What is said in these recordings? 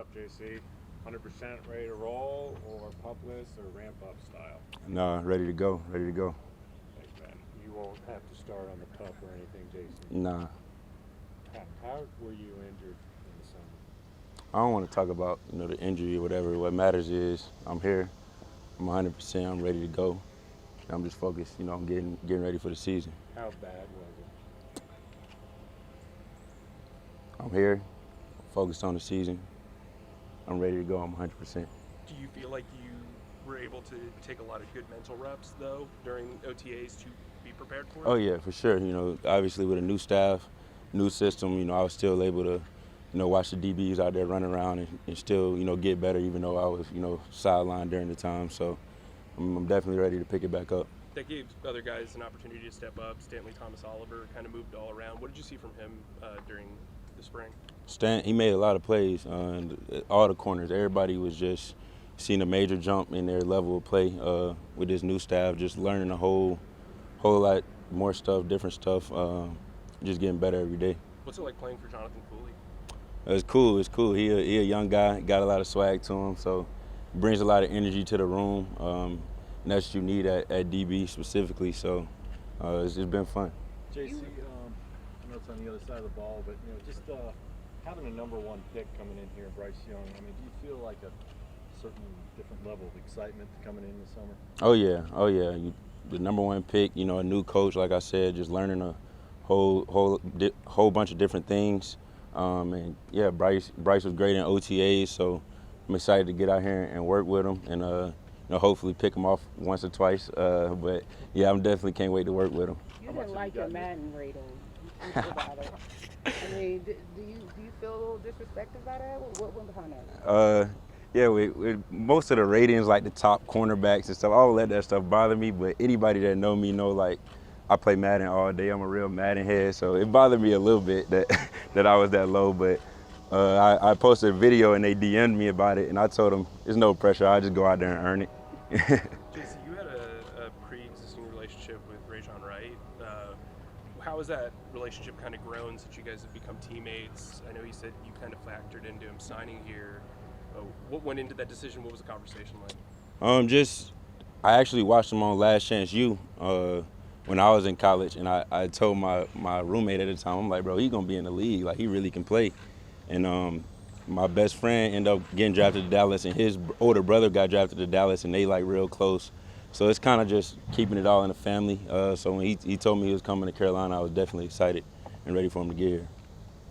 tough, JC. 100% ready to roll, or pupless, or ramp up style? Nah, ready to go, ready to go. Thanks, man. You won't have to start on the pup or anything, Jason. Nah, How were you injured in the summer? I don't want to talk about, the injury or whatever. What matters is I'm here. I'm 100%. I'm ready to go. I'm just focused, on getting ready for the season. How bad was it? I'm here, focused on the season. I'm ready to go. I'm 100%. Do you feel like you were able to take a lot of good mental reps, though, during OTAs to be prepared for it? Oh, yeah, for sure. Obviously with a new staff, new system, I was still able to, watch the DBs out there running around and still, get better, even though I was, sidelined during the time. So I'm definitely ready to pick it back up. That gave other guys an opportunity to step up. Stanley Thomas Oliver kind of moved all around. What did you see from him during the spring? Stan, he made a lot of plays, and all the corners. Everybody was just seeing a major jump in their level of play with this new staff, just learning a whole lot more stuff, different stuff, just getting better every day. What's it like playing for Jonathan Cooley? It's cool. It's cool. He a young guy, got a lot of swag to him, so brings a lot of energy to the room, and that's what you need at DB specifically. So it's been fun. JC, I know it's on the other side of the ball, but just having a number one pick coming in here, Bryce Young. I mean, do you feel like a certain different level of excitement coming in this summer? Oh yeah. The number one pick. A new coach, like I said, just learning a whole bunch of different things. And yeah, Bryce was great in OTAs, so I'm excited to get out here and work with him and hopefully pick him off once or twice. But yeah, I'm definitely can't wait to work with him. You didn't like your Madden rating about it. I mean, do you feel a little disrespected by that? What went behind that? Yeah, with most of the ratings, like the top cornerbacks and stuff, I don't let that stuff bother me. But anybody that know me know, like, I play Madden all day. I'm a real Madden head, so it bothered me a little bit that I was that low. But I posted a video and they DM'd me about it, and I told them it's no pressure. I just go out there and earn it. JC, you had a pre-existing relationship with Rajon Wright. How has that relationship kind of grown since you guys have become teammates? I know you said you kind of factored into him signing here. What went into that decision? What was the conversation like? I actually watched him on Last Chance U when I was in college, and I told my roommate at the time, I'm like, bro, he's gonna be in the league. Like, he really can play. And my best friend ended up getting drafted to Dallas, and his older brother got drafted to Dallas, and they like real close. So it's kind of just keeping it all in the family. So when he told me he was coming to Carolina, I was definitely excited and ready for him to get here.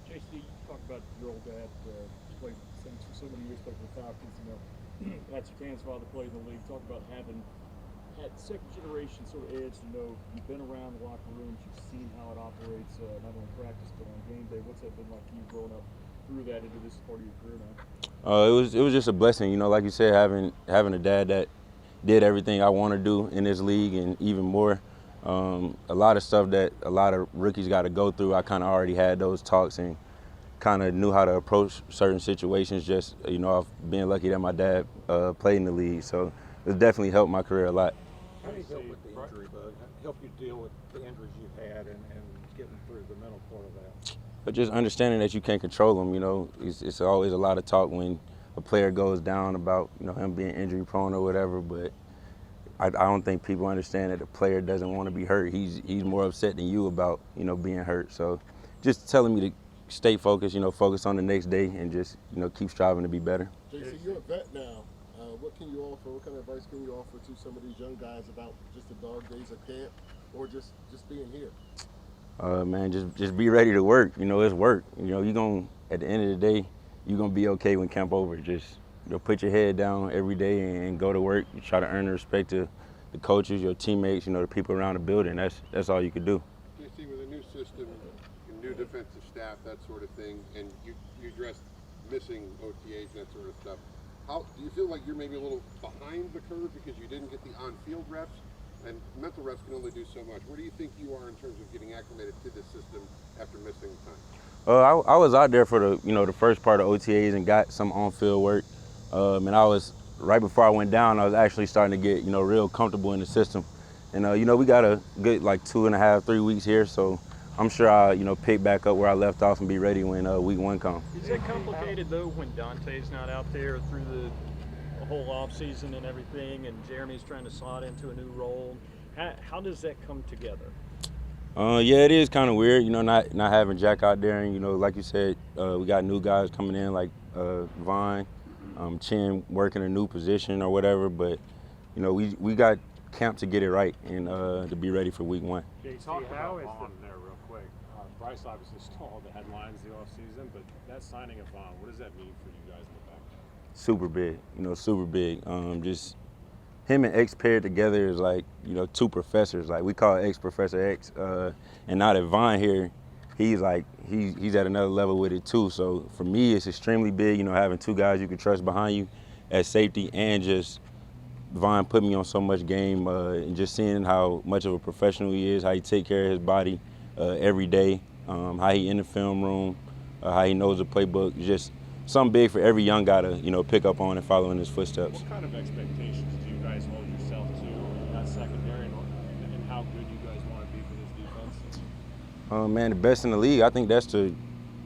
JC, you talk about your old dad, played the Saints for so many years, played for the Falcons, that's your grandfather played in the league. Talk about having had second generation sort of edge to know you've been around the locker rooms, you've seen how it operates, not only practice but on game day. What's that been like for you growing up through that into this part of your career now? It was just a blessing, like you said, having a dad that did everything I want to do in this league and even more. A lot of stuff that a lot of rookies got to go through, I kind of already had those talks and kind of knew how to approach certain situations. Just, I've been lucky that my dad played in the league, so it's definitely helped my career a lot. How do you deal with the injury bug? Help you deal with the injuries you've had and getting through the mental part of that? But just understanding that you can't control them, it's always a lot of talk when a player goes down about, him being injury prone or whatever, but I don't think people understand that the player doesn't want to be hurt. He's more upset than you about, being hurt. So just telling me to stay focused, focus on the next day and just, keep striving to be better. JC, you're a vet now. What can you offer? What kind of advice can you offer to some of these young guys about just the dog days of camp or just being here? Man, just be ready to work. It's work. You're going to, at the end of the day, you're going to be okay when camp over. Just put your head down every day and go to work. You try to earn the respect of the coaches, your teammates, the people around the building. That's all you can do. JC, with a new system, a new defensive staff, that sort of thing, and you addressed missing OTAs and that sort of stuff. How do you feel like you're maybe a little behind the curve because you didn't get the on-field reps? And mental reps can only do so much. Where do you think you are in terms of getting acclimated to this system after missing time? I was out there for the first part of OTAs and got some on-field work. And I was, right before I went down, I was actually starting to get, real comfortable in the system. And, we got a good, 2.5, 3 weeks here, so I'm sure I'll, pick back up where I left off and be ready when week 1 comes. Is that complicated though when Dante's not out there through the whole off season and everything, and Jeremy's trying to slot into a new role? How does that come together? Yeah, it is kind of weird, not having Jack out there, and like you said, we got new guys coming in like Vaughn, Chin working a new position or whatever, but we got camp to get it right and to be ready for week 1. Jaycee, how is Vaughn there real quick? Bryce obviously stole all the headlines the offseason, but that signing of Vaughn, what does that mean for you guys in the back? Super big, super big. Just him and X paired together is like, two professors. Like we call X Professor X. And now that Vaughn here, he's at another level with it too. So for me, it's extremely big, having 2 guys you can trust behind you at safety, and just Vaughn put me on so much game, and just seeing how much of a professional he is, how he take care of his body every day, how he in the film room, how he knows the playbook, just something big for every young guy to, pick up on and follow in his footsteps. What kind of expectations do you guys hold yourself to in that secondary, and how good you guys want to be for this defense? Man, the best in the league. I think that's the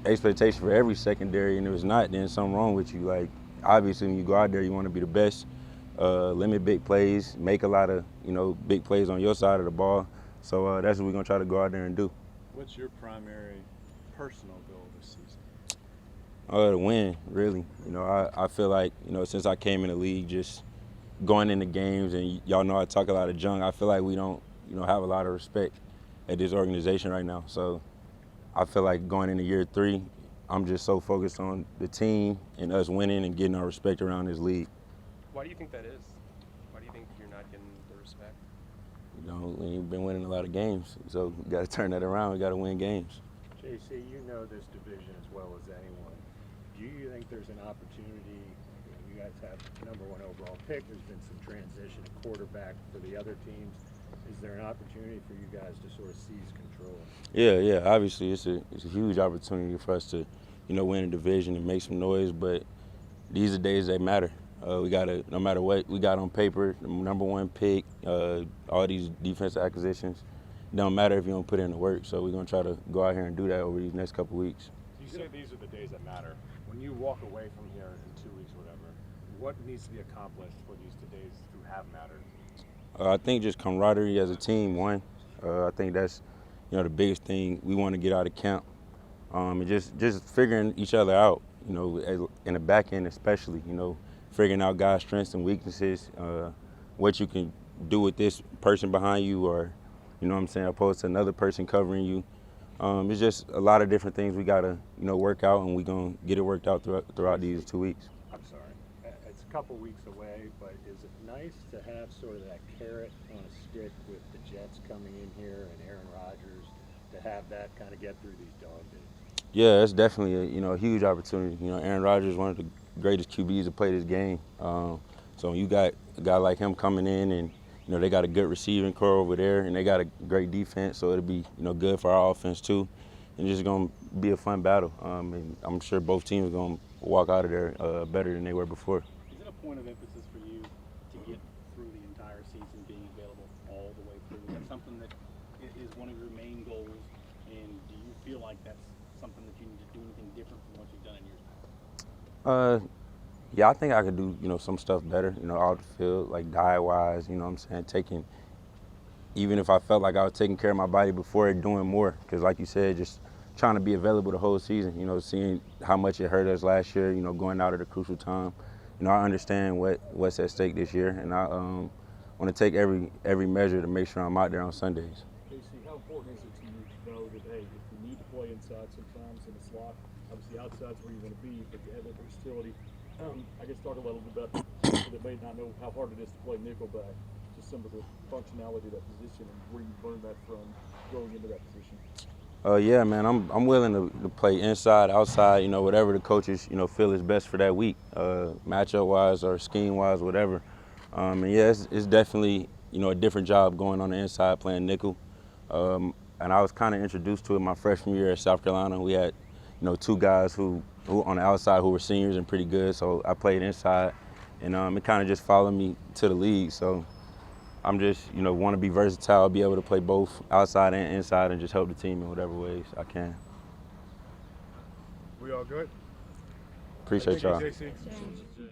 expectation for every secondary, and if it's not, then something wrong with you. Like, obviously, when you go out there, you want to be the best, limit big plays, make a lot of, big plays on your side of the ball. So that's what we're going to try to go out there and do. What's your primary personal goal this season? To win, really. I feel like, since I came in the league, just going into games, and y'all know I talk a lot of junk, I feel like we don't, have a lot of respect at this organization right now. So I feel like going into year 3, I'm just so focused on the team and us winning and getting our respect around this league. Why do you think that is? Why do you think you're not getting the respect? We've been winning a lot of games, so we got to turn that around. We got to win games. Jaycee, you know this division as well as anyone. Do you think there's an opportunity? You guys have number 1 overall pick. There's been some transition at quarterback for the other teams. Is there an opportunity for you guys to sort of seize control? Yeah. Obviously, it's a huge opportunity for us to, win a division and make some noise. But these are days that matter. We got to, no matter what we got on paper, the number 1 pick, all these defensive acquisitions. It don't matter if you don't put in the work. So we're gonna try to go out here and do that over these next couple weeks. You say these are the days that matter. When you walk away from here in 2 weeks, whatever, what needs to be accomplished for these days to have mattered? I think just camaraderie as a team, one. I think that's, the biggest thing we want to get out of camp. And just figuring each other out, in the back end especially, figuring out guys' strengths and weaknesses, what you can do with this person behind you, or, opposed to another person covering you. It's just a lot of different things we got to, work out, and we're going to get it worked out throughout these 2 weeks. I'm sorry. It's a couple weeks away, but is it nice to have sort of that carrot on a stick with the Jets coming in here and Aaron Rodgers, to have that kind of get through these dog days? Yeah, it's definitely a huge opportunity. Aaron Rodgers is one of the greatest QBs to play this game. So you got a guy like him coming in, and they got a good receiving core over there, and they got a great defense, so it'll be good for our offense too, and just gonna be a fun battle. And I'm sure both teams are gonna walk out of there better than they were before. Is it a point of emphasis for you to get through the entire season being available all the way through? Is that something that is one of your main goals, and do you feel like that's something that you need to do anything different from what you've done in years past? Yeah, I think I could do, some stuff better, off the field, like diet-wise, taking, even if I felt like I was taking care of my body before, doing more. Because like you said, just trying to be available the whole season, seeing how much it hurt us last year, going out at a crucial time. I understand what's at stake this year, and I want to take every measure to make sure I'm out there on Sundays. Jaycee, how important is it to you to know that, hey, if you need to play inside sometimes in the slot, obviously outside's where you want to be, but you have that versatility. I guess talk a little bit about people that may not know how hard it is to play nickelback, just some of the functionality of that position and where you learned that from going into that position. Yeah, man, I'm willing to play inside, outside, whatever the coaches, feel is best for that week, matchup-wise or scheme-wise, whatever. And yeah, it's definitely, a different job going on the inside playing nickel. And I was kind of introduced to it my freshman year at South Carolina. We had, 2 guys who on the outside who were seniors and pretty good, so I played inside, and it kind of just followed me to the league. So I'm just, you know, want to be versatile, be able to play both outside and inside, and just help the team in whatever ways I can. We all good? Appreciate y'all. Thank you, JC.